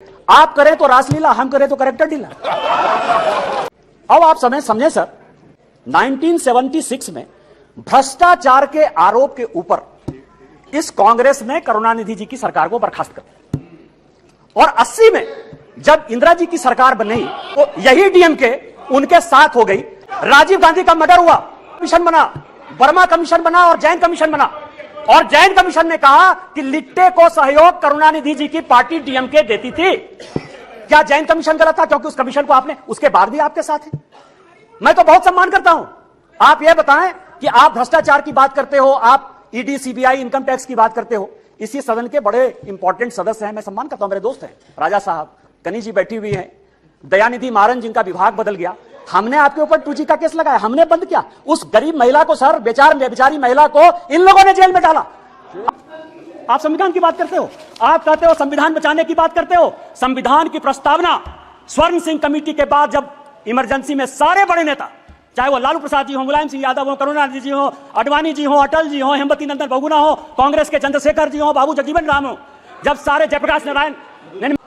आप करें तो रासलीला, हम करें तो करेक्टर ढीला। अब आप समझे सर, 1976 में भ्रष्टाचार के आरोप के ऊपर इस कांग्रेस ने करुणानिधि जी की सरकार को बर्खास्त कर दिया और 80 में जब इंदिरा जी की सरकार बनी तो यही डीएमके उनके साथ हो गई। राजीव गांधी का मर्डर हुआ, कमीशन बना, वर्मा कमीशन बना और जैन कमीशन बना, और जैन कमीशन ने कहा कि लिट्टे को सहयोग करुणानिधि जी की पार्टी डीएमके देती थी। क्या जैन कमीशन गलत था? क्योंकि उस कमीशन को आपने उसके बाद भी आपके साथ है। मैं तो बहुत सम्मान करता हूं। आप यह बताएं कि आप भ्रष्टाचार की बात करते हो, आप ईडी, सीबीआई, इनकम टैक्स की बात करते हो। इसी सदन के बड़े इंपॉर्टेंट सदस्य हैं, मैं सम्मान करता हूं, मेरे दोस्त हैं, राजा साहब, कनी जी बैठी हुई हैं, दयानिधि मारन जिनका विभाग बदल गया। हमने आपके ऊपर 2G का केस लगाया, हमने बंद किया। उस गरीब महिला को सर, बेचारी महिला को इन लोगों ने जेल में डाला। आप संविधान की बात करते हो, आप कहते हो संविधान बचाने की बात करते हो। संविधान की प्रस्तावना स्वर्ण सिंह कमेटी के बाद जब इमरजेंसी में सारे बड़े नेता, चाहे वो लालू प्रसाद जी हो, मुलायम सिंह यादव हो, करुणानिधि जी हो, आडवाणी जी हो, अटल जी हो, हेमवती नंदन बहुगुणा हो, कांग्रेस के चंद्रशेखर जी हो, बाबू जगजीवन राम हो, जब सारे जयप्रकाश नारायण,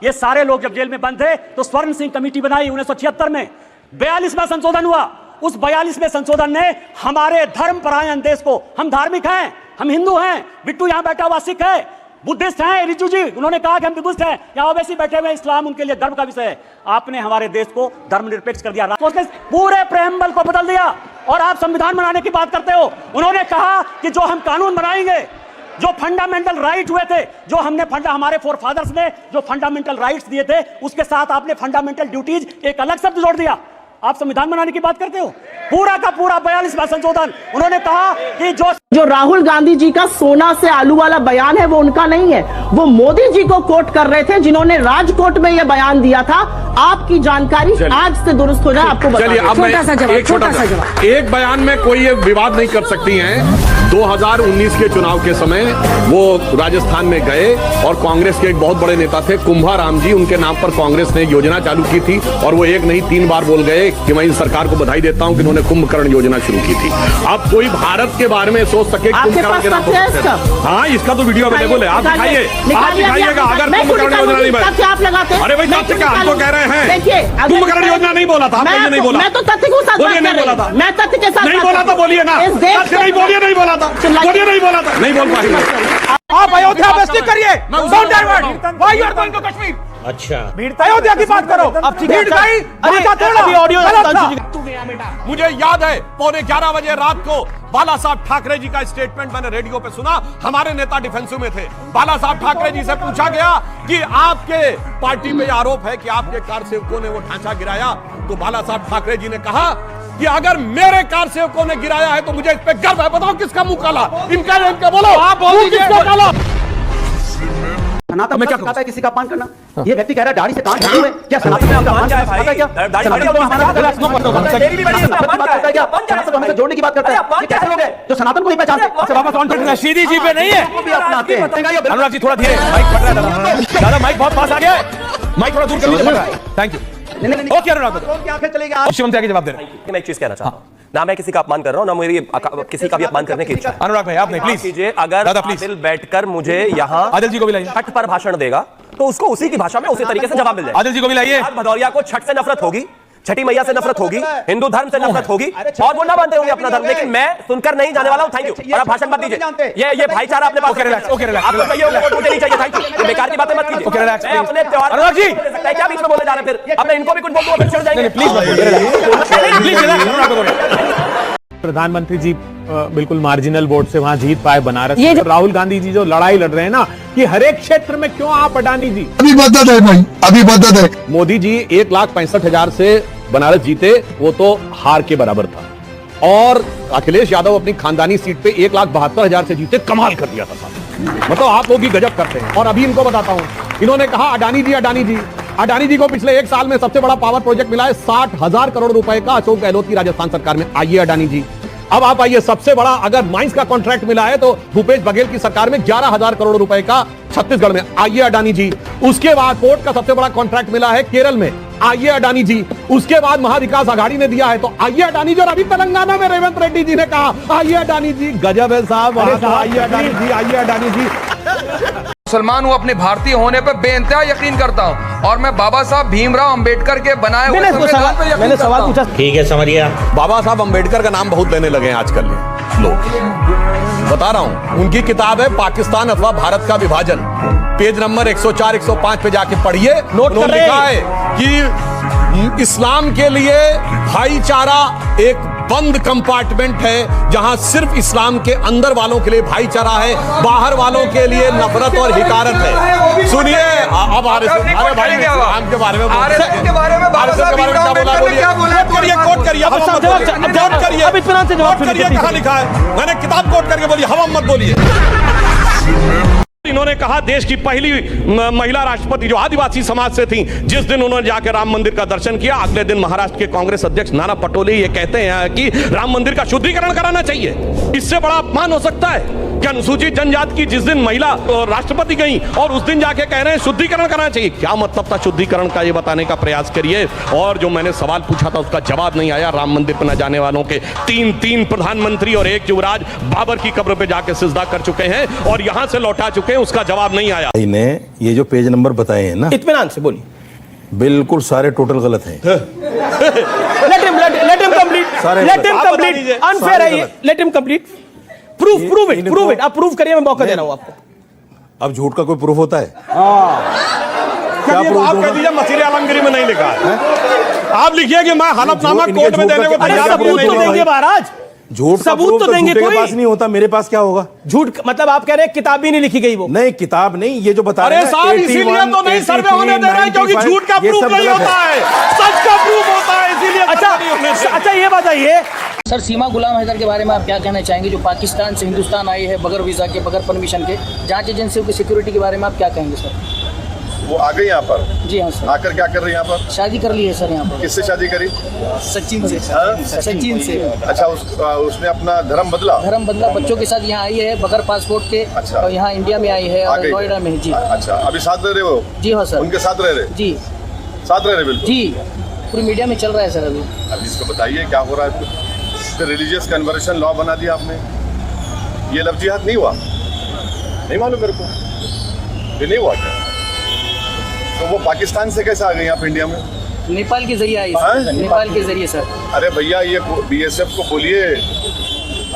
ये सारे लोग जब जेल में बंद थे तो स्वर्ण सिंह कमेटी बनाई 1976 में। 42वां संशोधन हुआ। उस 42वें संशोधन ने हमारे धर्मपरायण देश को, हम धार्मिक हैं, हम हिंदू हैं, बिट्टू यहां बैठा हुआ सिख है, बुद्धिस्ट हैं, रिजू जी उन्होंने कहा कि हम बुद्धिस्ट हैं, यहां ओवैसी बैठे हुए, इस्लाम उनके लिए गर्व का विषय है। आपने हमारे देश को धर्मनिरपेक्ष कर दिया, पूरे प्रेमबल को बदल दिया और आप संविधान बनाने की बात करते हो। उन्होंने कहा कि जो हम कानून बनाएंगे, जो फंडामेंटल राइट हुए थे, जो हमने हमारे फोरफादर्स ने जो फंडामेंटल राइट्स दिए थे, उसके साथ आपने फंडामेंटल ड्यूटीज एक अलग शब्द जोड़ दिया। आप संविधान बनाने की बात करते हो। पूरा का पूरा 42वां संशोधन, उन्होंने कहा कि जो राहुल गांधी जी का सोना से आलू वाला बयान है वो उनका नहीं है, वो मोदी जी को कोट कर रहे थे जिन्होंने राजकोट में यह बयान दिया था। आपकी जानकारी आज से दुरुस्त हो जाए, आपको चलिए अब छोटा सा जवाब। एक बयान में कोई विवाद नहीं कर सकती हैं। 2019 के चुनाव के समय वो राजस्थान में गए और कांग्रेस के एक बहुत बड़े नेता थे कुंभाराम जी, उनके नाम पर कांग्रेस ने योजना चालू की थी और वो एक नहीं 3 बार बोल गए कि मैं इन सरकार को बधाई देता हूं कि उन्होंने कुंभकर्ण योजना शुरू की थी। अब कोई भारत के बारे में सोच सके कुंभकर्ण के नाम पर, हाँ इसका तो वीडियो अवेलेबल है, आप दिखाइए, आप दिखाइएगा। अगर कुंभकर्ण योजना नहीं बनाई, अरे भाई तथ्य क्या हम तो कह रहे हैं, कुंभकर्ण योजना नहीं बोला था, नहीं बोला, मैं तो तथ्य के साथ बोलिए, नहीं बोला था, मैं तथ्य के साथ नहीं बोला था, बोलिए ना, नहीं बोलिए, नहीं बोला था, बोलिए नहीं बोला था, नहीं बोल पाएंगे। आप अयोध्या बेइज्जती करिए, don't divert, why you are going to Kashmir? अच्छा अयोध्या की बात करो, अब भीड़ गई, अभी ऑडियो मुझे याद है 11:15 बजे रात को बाला साहब ठाकरे जी का स्टेटमेंट मैंने रेडियो पे सुना। हमारे नेता डिफेंसिव में थे। बाला साहब ठाकरे जी से पूछा गया कि आपके पार्टी पे आरोप है कि आपके कारसेवकों ने वो ढांचा गिराया, तो बाला साहब ठाकरे जी ने कहा कि अगर मेरे कारसेवकों ने गिराया है तो मुझे इस पे गर्व है। बताओ किसका मुंह काला? इनका बोलो, आप बोलो किसका काला? सनातन में क्या कहता है किसी का अपमान करना? ये व्यक्ति कह रहा है दाढ़ी से कान ढके हुए, क्या सनातन में आपका अपमान क्या है? क्या सनातन को हमारा जोड़ने की बात करता है? ये कैसे लोग हैं जो सनातन को नहीं पहचानते? सीधी जी पे नहीं है, अनुराग जी थोड़ा धीरे, माइक फट रहा है दादा, माइक बहुत पास आ गया है, माइक थोड़ा दूर कर लीजिए। Thank you. ओके अनुराग, मुख्यमंत्री आगे जवाब दे रहे हैं। मैं एक चीज कहना चाहता हूं, ना मैं किसी का अपमान कर रहा हूं, ना मेरी किसी का भी अपमान करने की इच्छा। अनुराग भाई आपने प्लीज कीजिए, अगर आदिल बैठकर मुझे यहाँ आदिल जी को भी लाइए, छठ पर भाषण देगा तो उसको उसी की भाषा में उसी तरीके से जवाब मिल जाएगा। आदिल जी को भी लाइए। भदौरिया को छठ से नफरत होगी, छठी मैया से नफरत होगी, हिंदू धर्म से नफरत होगी और वो ना मानते होंगे अपना धर्म, लेकिन मैं सुनकर नहीं जाने वाला हूं। Thank you. और आप भाषण मत दीजिए, ये भाईचारा अपने पास। ओके रिलैक्स, ओके रिलैक्स, आपको चाहिए होगा वोट मुझे नहीं चाहिए। Thank you. बेकार की बातें मत कीजिए। ओके रिलैक्स, मैं अपने त्योहार अनुराग जी क्या बीच में बोले जा रहे हैं? फिर अब मैं इनको भी कुछ बोल दूं, फिर चढ़ जाएंगे। प्रधानमंत्री जी बिल्कुल मार्जिनल वोट से वहां जीत पाए बनारस। राहुल गांधी जी जो लड़ाई लड़ रहे हैं ना कि हर एक क्षेत्र में क्यों आप अडानी जी, अभी बदत है भाई, अभी बदत है। मोदी जी 1,65,000 से बनारस जीते, वो तो हार के बराबर था। और अखिलेश यादव अपनी खानदानी सीट पे 1,72,000 से जीते, कमाल कर दिया था। मतलब आप लोग ही गजब करते हैं। और अभी इनको बताता हूं, इन्होंने कहा अडानी जी को पिछले 1 साल में सबसे बड़ा पावर प्रोजेक्ट मिला है 60,000 करोड़ रुपए का अशोक गहलोत की राजस्थान सरकार में। आइए अडानी जी, अब आप आइए, सबसे बड़ा अगर माइंस का कॉन्ट्रैक्ट मिला है तो भूपेश बघेल की सरकार में 11,000 करोड़ रुपए का छत्तीसगढ़ में। आइए अडानी जी। उसके बाद पोर्ट का सबसे बड़ा कॉन्ट्रैक्ट मिला है केरल में। आइए अडानी जी। उसके बाद महाविकास आघाड़ी ने दिया है, तो आइए अडानी जी। और अभी तेलंगाना में रेवंत रेड्डी जी ने कहा आइए अडानी जी। गजब है साहब, आइए अडानी जी, आइए अडानी जी। मुसलमान हूँ, अपने भारतीय होने पर बेइंतहा यकीन करता हूँ और मैं बाबा साहब भीमराव अंबेडकर के बनाए हुए संविधान पर यकीन करता हूँ। ठीक है, समझिए। बाबा साहब अंबेडकर का नाम बहुत लेने लगे हैं आजकल लोग। बता रहा हूं, उनकी किताब है पाकिस्तान अथवा भारत का विभाजन, पेज नंबर 104 105 पे जाके पढ़िए। उन्होंने लिखा है कि इस्लाम के लिए भाईचारा एक बंद कंपार्टमेंट है, जहां सिर्फ इस्लाम के अंदर वालों के लिए भाईचारा है, बाहर वालों के लिए नफरत और हिकारत है। सुनिए अब अरे भाई इस्लाम के बारे में क्या बोला, कोट करिए, कहाँ लिखा है? मैंने किताब कोट करके बोली, हम मत बोलिए। इन्होंने कहा देश की पहली महिला राष्ट्रपति जो आदिवासी समाज से थी, जिस दिन उन्होंने जाकर राम मंदिर का दर्शन किया, अगले दिन महाराष्ट्र के कांग्रेस अध्यक्ष नाना पटोले ये कहते हैं कि राम मंदिर का शुद्धिकरण कराना चाहिए। इससे बड़ा अपमान हो सकता है कि अनुसूचित जनजाति की जिस दिन महिला राष्ट्रपति गई और उस दिन जाके कह रहे हैं शुद्धिकरण कराना चाहिए। क्या मतलब था शुद्धिकरण का, ये बताने का प्रयास करिए। और जो मैंने सवाल पूछा था उसका जवाब नहीं आया। राम मंदिर पर न जाने वालों के तीन प्रधानमंत्री और एक युवराज बाबर की कब्र पे जाके सिजदा कर चुके हैं और यहां से लौटा चुके हैं, उसका जवाब नहीं आया। ने ये जो पेज नंबर बताए हैं ना, इत्मीनान से बोलिए, बिल्कुल सारे टोटल गलत हैं। let him complete अनफेयर है ये, let him complete, prove it, आप प्रूव करिए, मैं मौका दे रहा हूं आपको। अब झूठ का कोई प्रूफ होता है? क्या आप कह दीजिए मसीह आलमगीरी में नहीं लिखा है। आप लिखिए कि मैं हलफनामा कोर्ट में देने को तैयार। सबूत तो देंगे महाराज, झूठ सबूत तो देंगे, कोई पास नहीं होता, मेरे पास क्या होगा? झूठ मतलब आप कह रहे हैं किताब भी नहीं लिखी गई वो? नहीं, किताब नहीं, ये जो बता अरे रहे हैं साहब इसीलिए तो नहीं सर्वे होने दे रहे हैं, क्योंकि झूठ का प्रूफ नहीं होता है, सच का प्रूफ होता है, इसीलिए। अच्छा ये बताइए सर, सीमा गुलाम हैदर के बारे में आप क्या कहना चाहेंगे, जो पाकिस्तान से हिंदुस्तान आई है बगैर वीजा के, बगैर परमिशन के? जांच एजेंसियों की सिक्योरिटी के बारे में आप क्या कहेंगे सर? वो आ गई यहाँ पर? जी हाँ सर। आकर क्या कर रही है यहाँ पर? शादी कर ली है सर यहाँ पर। किससे शादी करी? सचिन से। सचिन से। अच्छा, उसने अपना धर्म बदला? धर्म बदला, बच्चों के साथ यहाँ आई है बगैर पासपोर्ट के। अच्छा। और यहाँ इंडिया में आई है, नोएडा में। जी अच्छा, अभी साथ रह रहे हो? जी हाँ सर। उनके साथ रह रहे? जी साथ रह रहे बिल्कुल। जी, पूरी मीडिया में चल रहा है सर अभी। अभी इसको बताइए क्या हो रहा है? फिर रिलीजियस कन्वर्शन लॉ बना दिया आपने, ये लव जिहाद नहीं हुआ? नहीं मालूम मेरे को, ये नहीं हुआ क्या? तो वो पाकिस्तान से कैसे आ गई आप इंडिया में? नेपाल के जरिए आई सर। नेपाल के जरिए सर। अरे भैया, ये BSF को बोलिए,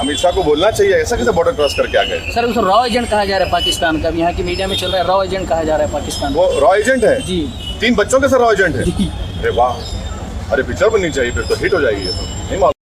अमित शाह को बोलना चाहिए, ऐसा कैसे बॉर्डर क्रॉस करके आ गए? सर उसको रॉ एजेंट कहा जा रहा है पाकिस्तान का, यहाँ की मीडिया में चल रहा है, रॉ एजेंट कहा जा रहा है पाकिस्तान। वो रॉ एजेंट है? जी। 3 बच्चों के साथ रॉ एजेंट है? अरे वाह, अरे पिक्चर बननी चाहिए, फिर तो हिट हो जाएगी ये तो। नहीं मालूम।